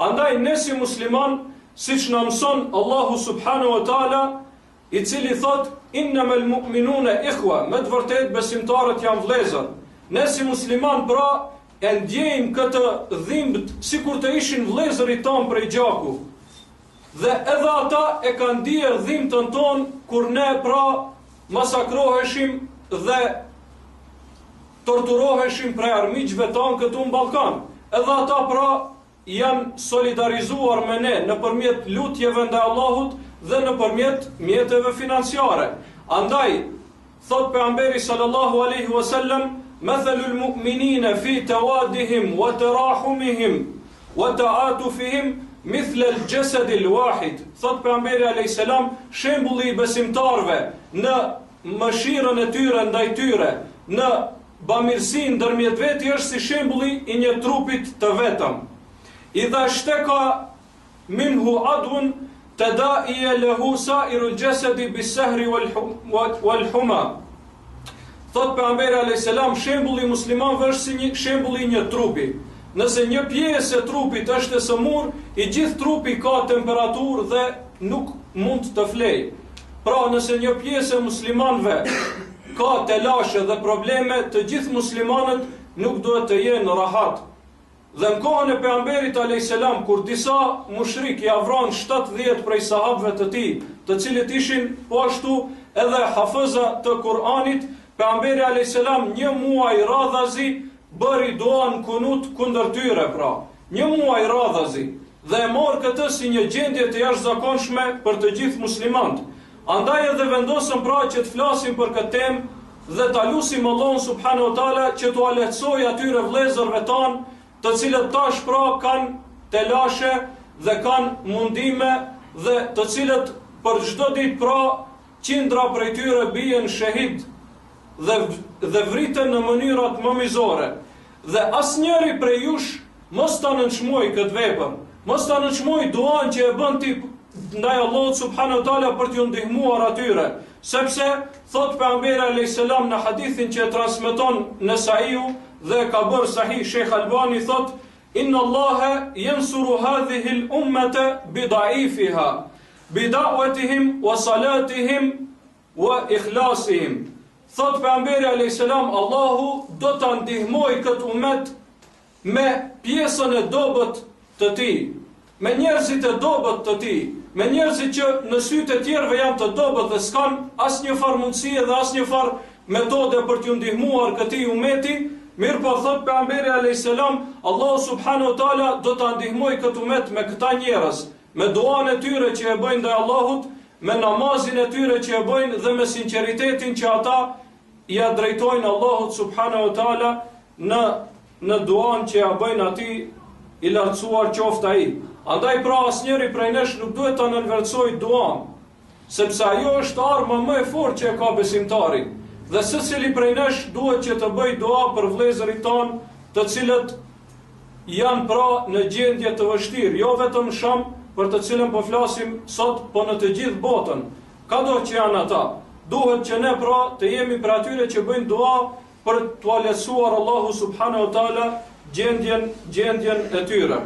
Andaj ne si musliman, siç na mëson Allahu subhanahu wa taala, i cili thot innamal mu'minuna ikhwa, me të vërtet besimtarët janë vëllezër. Ne si musliman pra e ndjejmë këtë dhimbje sikur të ishin vëllezërit tonë prej gjaku. Dhe edhe ata e kanë ndier dhimbjen tonë kur ne pra masakroheshim dhe torturoheshim prej armiqve tonë këtu në Ballkan. Edhe ata pra janë solidarizuar me ne nëpërmjet lutjeve ndaj Allahut dhe nëpërmjet mjeteve financiare. Andaj thot pejgamberi sallallahu alaihi wasallam, mathalul mu'minina fi tawadihim wa tarahumihim wa ta'atufihim mithla al-jasad al-wahid. Thot pejgamberi alayhis salam, shembulli i besimtarëve në mëshirën e tyre ndaj tyre, në bamirësinë ndërmjet vetë është si shembulli i një trupit të vetëm. Idha shteka minhu adun tada'iya lahu sa'iru al-jasadi bis-sahri wal-huma. Thot pejgamberi alayhis salam, shembulli i muslimanëve është si një shembulli i një trupi. Nëse një pjesë e trupit është e sëmur, i gjithë trupi ka temperaturë dhe nuk mund të flejë. Pra nëse një pjesë e muslimanëve ka telashe dhe probleme, të gjithë muslimanët nuk duhet të jenë rahat. Dhe në kohën e pejgamberit alayhis salam, kur disa mushrik i avran 70 prej sahabëve të tij, të cilët ishin po ashtu edhe hafëza të Kur'anit, pejgamberi alayhis salam një muaj radhazi bëri dua në kunut kundër tyre pra. Një muaj radhazi dhe e mor këtë si një gjendje të jashtëzakonshme për të gjithë muslimanët. Andaj edhe vendosëm pra që të flasim për këtë temë dhe ta lutim Allahun subhanahu wa taala që t'u lehtësojë atyre vëllezërve tanë, të cilët tash pra kanë telashe dhe kanë mundime dhe të cilët për çdo ditë pra qindra prej tyre bien shahid dhe vriten në mënyrat më mizore. Dhe asnjëri prej jush mos ta nënçmoj këtë vepër, mos ta nënçmoj duan që e bën ti ndaj Allahut subhanahu wa taala për t'ju ndihmuar atyre, sepse thot pejgamberi alayhis salam në hadithin që e transmeton Nesaiu dhe ka bërë sahih Sheikh Albani, thot inna Allaha yansuru hadhihi al-ummata bi da'ifiha bi da'watihim wa salatihim wa ikhlasihim. Thot pejgamberi alayhis salam, Allahu do ta ndihmoj këtë umet me pjesën e dobët të tij, me njerëzit e dobët të tij, me njerëzit që në sytë e tjerëve janë të dobët dhe s'kan asnjë farë mundësie dhe asnjë farë metode për t'ju ndihmuar këtij umeti. Mirë po thot pejgamberi alayhis salam, Allahu subhanahu wa taala do ta ndihmoj këtë umet me këta njerëz, me duan e tyre që e bëjnë ndaj Allahut, me namazin e tyre që e bëjnë dhe me sinqeritetin që ata ja drejtojnë Allahut subhanahu wa taala në duan që ja bëjnë atij i lartësuar qoftë ai. Andaj pra asnjëri prej nesh nuk duhet ta nënvlerësojë duan, sepse ajo është arma më e fortë që e ka besimtari. Dhe secili prej nesh duhet që të bëj dua për vëllezërit tanë, të cilët janë pra në gjendje të vështirë, jo vetëm Sham, për të cilën po flasim sot, po në të gjithë botën. Kado që janë ata, duhet që ne pra të jemi për atyre që bëjnë dua për t'u lehtësuar Allahu subhanahu wa taala gjendjen e tyre.